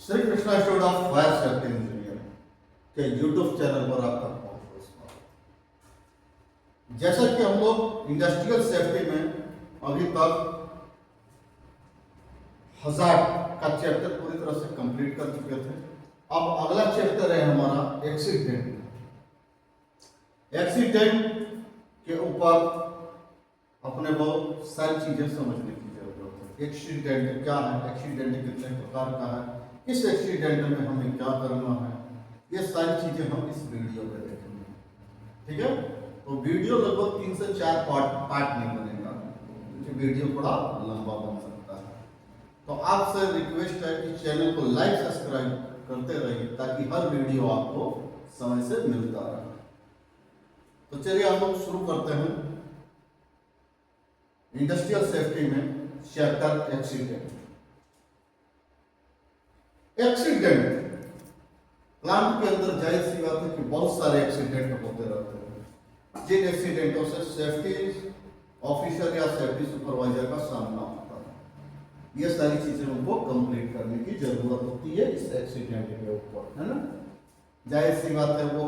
Shri Krishna institute of fire safety engineer के YouTube channel पर आपका बहुत बहुत स्वागत। जैसा कि हम लोग इंडस्ट्रियल सेफ्टी में अभी तक 1000 का चैप्टर पूरी तरह से कंप्लीट कर चुके थे। अब अगला चैप्टर है हमारा एक्सीडेंट। एक्सीडेंट के ऊपर अपने बहुत सारी चीजें समझने की जरूरत है। एक्सीडेंट क्या है, एक्सीडेंट कितने प्रकार का है, इस एक्सीडेंट में हमें क्या करना है, ये सारी चीजें हम इस वीडियो में देखेंगे। ठीक है, तो वीडियो लगभग 3 से 4 पार्ट में बनेगा, क्योंकि वीडियो थोड़ा लंबा बन सकता है। तो आपसे रिक्वेस्ट है कि चैनल को लाइक सब्सक्राइब करते रहिए ताकि हर वीडियो आपको समय से मिलता रहे। तो चलिए हम लोग शुरू करते हैं इंडस्ट्रियल सेफ्टी में चैप्टर एक्सीडेंट। एक्सीडेंट प्लांट के अंदर जाहिर सी बात है कि बहुत सारे एक्सीडेंट होते रहते हैं, जिन एक्सीडेंटों से सेफ्टी ऑफिसर या सेफ्टी सुपरवाइजर का सामना होता है। ये सारी चीजें उनको कंप्लीट करने की जरूरत होती है इस एक्सीडेंट के ऊपर, है ना। जाहिर सी बात है वो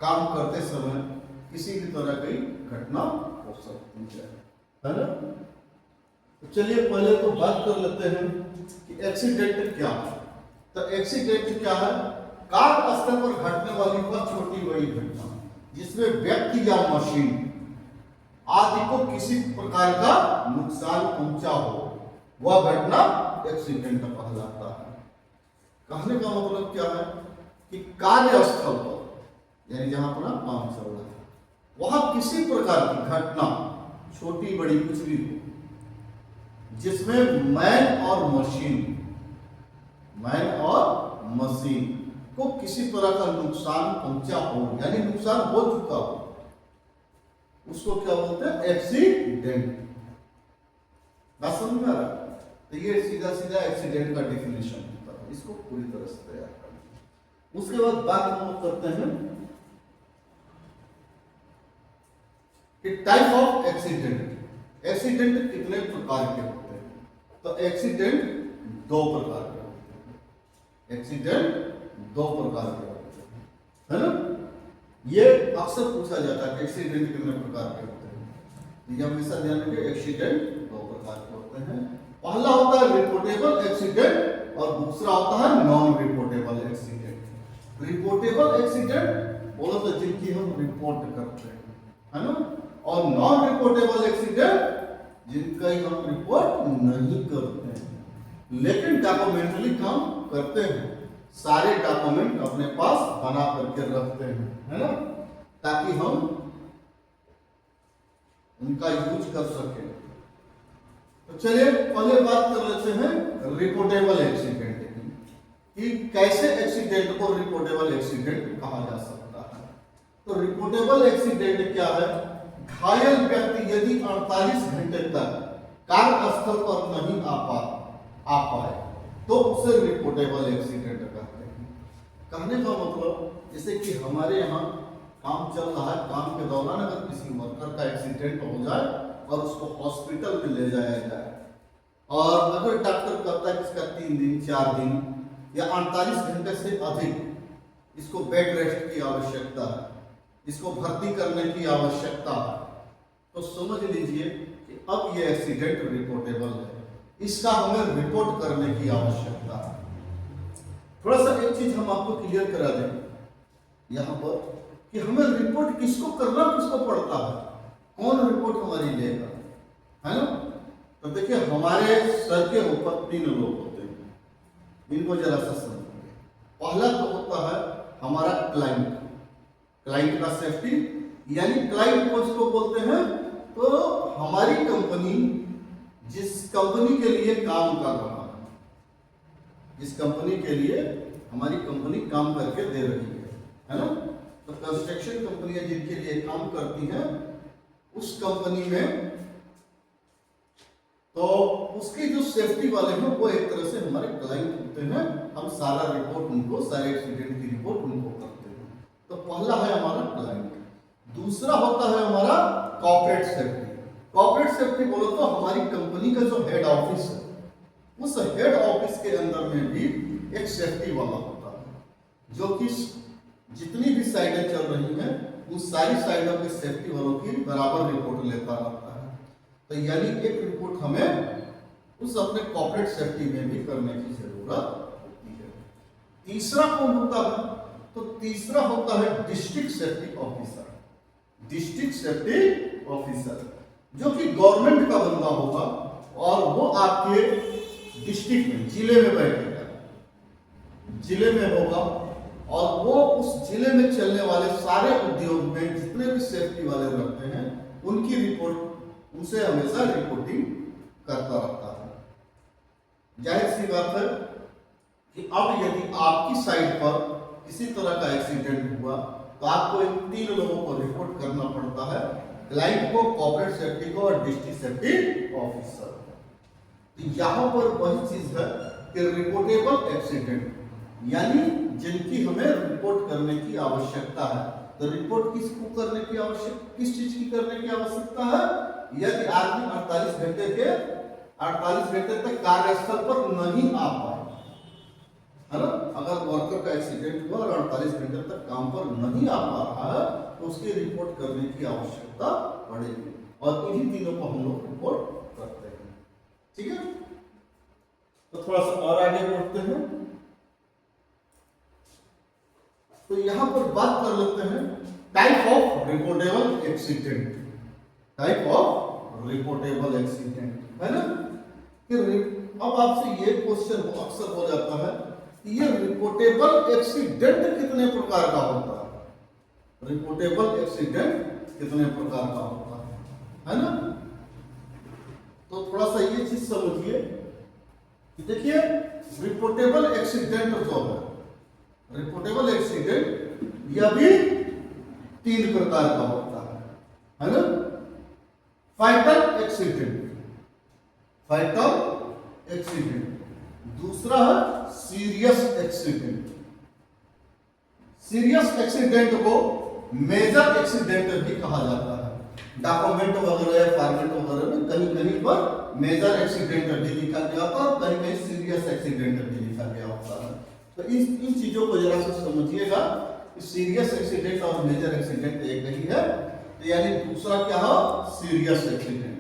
काम करते समय किसी भी तरह की घटना हो सकती है ना। तो चलिए पहले तो बात कर लेते हैं कि एक्सीडेंट क्या है। तो एक्सीडेंट क्या है? कार्य स्थल पर घटने वाली वह छोटी बड़ी घटना जिसमें व्यक्ति या मशीन आदि को किसी प्रकार का नुकसान पहुंचा हो, वह घटना एक्सीडेंट कहलाता है। कहने का मतलब क्या है कि कार्यस्थल पर, यानी जहां पर काम चल रहा है, वहां किसी प्रकार की घटना छोटी बड़ी कुछ भी हो जिसमें मैन और मशीन को किसी तरह का नुकसान पहुंचा हो, यानी नुकसान हो चुका हो, उसको क्या बोलते हैं? एक्सीडेंट। बात समझ में आ रहा है? तो ये सीधा सीधा एक्सीडेंट का डेफिनेशन होता है, इसको पूरी तरह से तैयार करना। उसके बाद बात हम लोग करते हैं कि टाइप ऑफ एक्सीडेंट। एक्सीडेंट कितने प्रकार के होते हैं? तो एक्सीडेंट 2 प्रकार के होते हैं। एक्सीडेंट 2 प्रकार के होते हैं, है ना। ये अक्सर पूछा जाता है कि एक्सीडेंट कितने प्रकार के होते हैं। ये हमेशा ध्यान रखिए, एक्सीडेंट 2 प्रकार के होते हैं। पहला होता है रिपोर्टेबल एक्सीडेंट और दूसरा होता है non reportable accident. Reportable accident बोलो तो जिनकी हम रिपोर्ट करते हैं, है ना, और नॉन रिपोर्टेबल एक्सीडेंट जिनका हम रिपोर्ट नहीं करते हैं लेकिन डॉक्यूमेंटली काम करते हैं, सारे डॉक्यूमेंट अपने पास बना करके रखते हैं, है ना, ताकि हम उनका यूज कर सके। तो चलिए पहले बात कर लेते हैं रिपोर्टेबल एक्सीडेंट की, कैसे एक्सीडेंट को रिपोर्टेबल एक्सीडेंट कहा जा सकता है। तो रिपोर्टेबल एक्सीडेंट क्या है? घायल व्यक्ति यदि 48 घंटे तक कार्यस्थल पर नहीं आ पाए तो उसे रिपोर्टेबल एक्सीडेंट कहते हैं। कहने का मतलब जैसे कि हमारे यहाँ काम चल रहा है, काम के दौरान अगर किसी वर्कर का एक्सीडेंट हो जाए और उसको हॉस्पिटल में ले जाया जाए और अगर डॉक्टर कहता है कि इसका 3 दिन 4 दिन या 48 घंटे से अधिक इसको बेड रेस्ट की आवश्यकता है, इसको भर्ती करने की आवश्यकता है, तो समझ लीजिए कि अब ये एक्सीडेंट रिपोर्टेबल है, इसका हमें रिपोर्ट करने की आवश्यकता है। थोड़ा सा एक चीज हम आपको क्लियर करा दें यहां पर कि हमें रिपोर्ट किसको करना किसको पड़ता है, कौन रिपोर्ट हमारी लेगा, है ना। तो देखिए हमारे सर के ऊपर 3 लोग होते हैं, इनको जरा सा समझिए। पहला तो होता है हमारा क्लाइंट का सेफ्टी, यानी क्लाइंट को इसको बोलते हैं तो हमारी कंपनी जिस कंपनी के लिए काम कर रहा है, जिस कंपनी के लिए हमारी कंपनी काम करके दे रही है ना। तो कंस्ट्रक्शन कंपनियां जिनके लिए काम करती हैं उस कंपनी में तो उसकी जो सेफ्टी वाले हैं वो एक तरह से हमारे क्लाइंट होते हैं। हम सारा रिपोर्ट उनको, सारे एक्सीडेंट की रिपोर्ट उनको करते हैं। तो पहला है हमारा क्लाइंट। दूसरा होता है हमारा कॉर्पोरेट सेफ्टी। कॉर्पोरेट सेफ्टी बोलो तो हमारी कंपनी का जो हेड ऑफिस है, उस हेड ऑफिस के अंदर में भी एक सेफ्टी वाला होता है जो कि जितनी भी साइडें चल रही हैं उन सारी साइडों के सेफ्टी वालों की बराबर रिपोर्ट लेता रहता है। तो यानी एक रिपोर्ट हमें उस अपने कॉर्पोरेट सेफ्टी में भी करने की जरूरत होती है। तीसरा कौन होता है? तो तीसरा होता है district safety officer. District safety officer जो कि गवर्नमेंट का बंदा होगा और वो आपके डिस्ट्रिक्ट में, जिले में बैठेगा, जिले में होगा और वो उस जिले में चलने वाले सारे उद्योग में जितने भी सेफ्टी वाले रहते हैं उनकी रिपोर्ट, उनसे हमेशा रिपोर्टिंग करता रहता है। जाहिर सी बात है कि अब यदि आपकी साइड पर किसी तरह का एक्सीडेंट हुआ तो आपको इन तीन लोगों को रिपोर्ट करना पड़ता है, क्लाइंट को, कॉर्पोरेट सेफ्टी को और डिस्ट्रिक्ट सेफ्टी ऑफिसर। तो यहाँ पर वही चीज है कि रिपोर्टेबल एक्सीडेंट यानी जिनकी हमें रिपोर्ट करने की आवश्यकता है। तो रिपोर्ट किसको करने की आवश्यकता, किस चीज की करने की आवश्यकता है? यदि आदमी 48 घंटे तक कार्यस्थल पर नहीं आ पाए, है ना, अगर वर्कर का एक्सीडेंट हुआ और 48 घंटे तक काम पर नहीं आ पा रहा है तो उसकी रिपोर्ट करने की आवश्यकता पड़ेगी और इन्हीं तीनों को हम लोग रिपोर्ट करते हैं। ठीक है, तो थोड़ा सा और आगे बढ़ते हैं। तो यहां पर बात कर लेते हैं type of reportable accident. Type of reportable accident, है ना, कि अब आपसे ये क्वेश्चन अक्सर हो जाता है कि ये रिपोर्टेबल एक्सीडेंट कितने प्रकार का होता है? रिपोर्टेबल एक्सीडेंट कितने प्रकार का होता है ना? तो थोड़ा सा ये चीज समझिए। देखिए, रिपोर्टेबल एक्सीडेंट जो है, रिपोर्टेबल एक्सीडेंट यह भी तीन प्रकार का होता है ना? फाइटल एक्सीडेंट, फाइटल एक्सीडेंट, दूसरा है सीरियस एक्सीडेंट। सीरियस एक्सीडेंट को मेजर एक्सीडेंट भी कहा जाता है। डॉक्यूमेंट वगैरह या फॉर्मेट वगैरह में कहीं कहीं पर मेजर एक्सीडेंट भी लिखा गया होता है और कहीं कहीं सीरियस एक्सीडेंट भी लिखा गया होता है। तो इन चीजों को जरा सा समझिएगा कि सीरियस एक्सीडेंट और मेजर एक्सीडेंट एक ही है। तो यानी दूसरा क्या है? सीरियस एक्सीडेंट,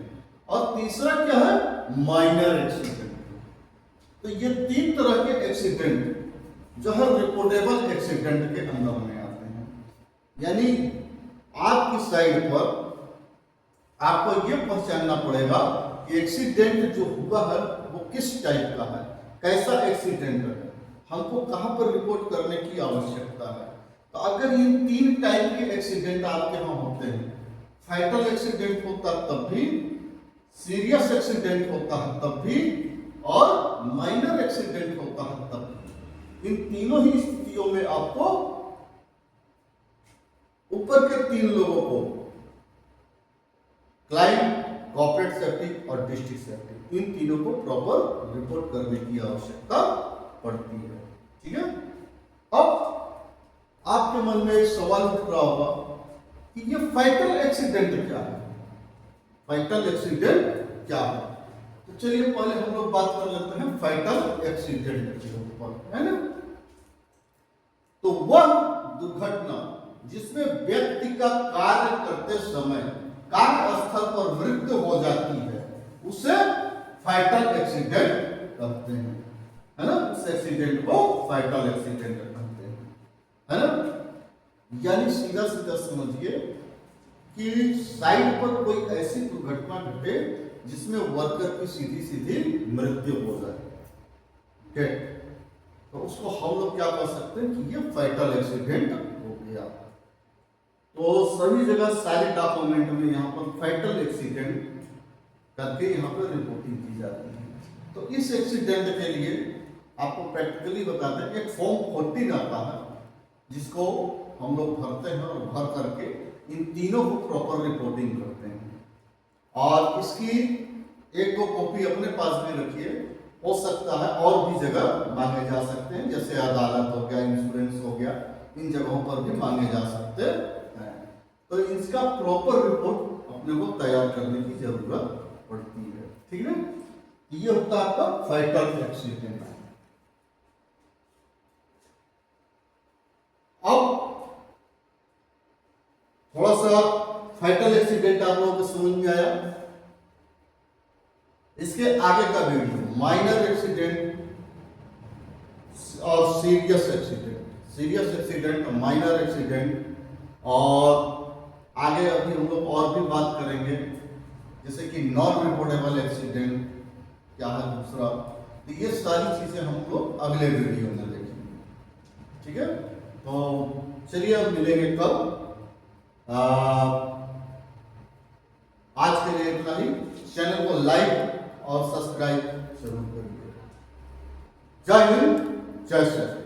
और तीसरा क्या है? Minor accident. तो ये तीन तरह के एक्सीडेंट जो है रिपोर्टेबल एक्सीडेंट के अंदर में आते हैं। यानी आपकी साइड पर आपको ये पहचानना पड़ेगा कि एक्सीडेंट जो हुआ है वो किस टाइप का है, कैसा एक्सीडेंट है, हमको कहां पर रिपोर्ट करने की आवश्यकता है। तो अगर ये तीन टाइप के एक्सीडेंट आपके यहाँ होते हैं, फाइटल एक्सीडेंट होता तब भी, सीरियस एक्सीडेंट होता है तब भी, और माइनर एक्सीडेंट होता है तब भी, इन तीनों ही स्थितियों में आपको ऊपर के तीन लोगों को, क्लाइंट, कॉर्पोरेट सेफ्टी और डिस्ट्रिक्ट सेफ्टी, इन तीनों को प्रॉपर रिपोर्ट करने की आवश्यकता पड़ती है। ठीक है, अब आपके मन में एक सवाल उठ रहा होगा कि ये फाइटल एक्सीडेंट क्या है? फाइटल एक्सीडेंट क्या है? तो चलिए पहले हम लोग बात कर लेते हैं फाइटल एक्सीडेंट के ऊपर, है ना। तो वह दुर्घटना जिसमें व्यक्ति का कार्य करते समय कार्यस्थल पर मृत्यु हो जाती है उसे फाइटल एक्सीडेंट कहते हैं, है ना। उस एक्सीडेंट को फाइटल एक्सीडेंट कहते हैं, है ना। यानी सीधा सीधा समझिए कि साइड पर कोई ऐसी दुर्घटना घटे जिसमें वर्कर की सीधी सीधी मृत्यु हो जाए, तो उसको हम लोग क्या कह सकते हैं कि ये फाइटल एक्सीडेंट हो गया। तो सभी जगह सारे डॉक्यूमेंट में यहाँ पर फाइटल एक्सीडेंट करके यहाँ पर रिपोर्टिंग की जाती है। तो इस एक्सीडेंट के लिए आपको प्रैक्टिकली बताते हैं, एक फॉर्म 14 आता है जिसको हम लोग भरते हैं और भर करके इन तीनों को प्रॉपर रिपोर्टिंग करते हैं। और इसकी एक दो कॉपी अपने पास भी रखिए, हो सकता है और भी जगह मांगे जा सकते हैं, जैसे अदालत हो गया, इंश्योरेंस हो गया, इन जगहों पर भी मांगे जा सकते हैं। तो इसका प्रॉपर रिपोर्ट अपने को तैयार करने की जरूरत पड़ती है। ठीक है, ये होता है आपका फैटल एक्सीडेंट। अब थोड़ा सा फैटल एक्सीडेंट आप लोगों को समझ में आया। इसके आगे का वीडियो माइनर एक्सीडेंट और सीरियस एक्सीडेंट, माइनर एक्सीडेंट, और आगे अभी हम लोग और भी बात करेंगे जैसे कि नॉन रिपोर्टेबल एक्सीडेंट क्या है दूसरा। तो ये सारी चीजें हम लोग अगले वीडियो में देखेंगे, ठीक है। तो चलिए अब मिलेंगे कल। आज के लिए इतना ही। चैनल को लाइक और सब्सक्राइब जरूर करिए। जय हिंद, जय श्री राम।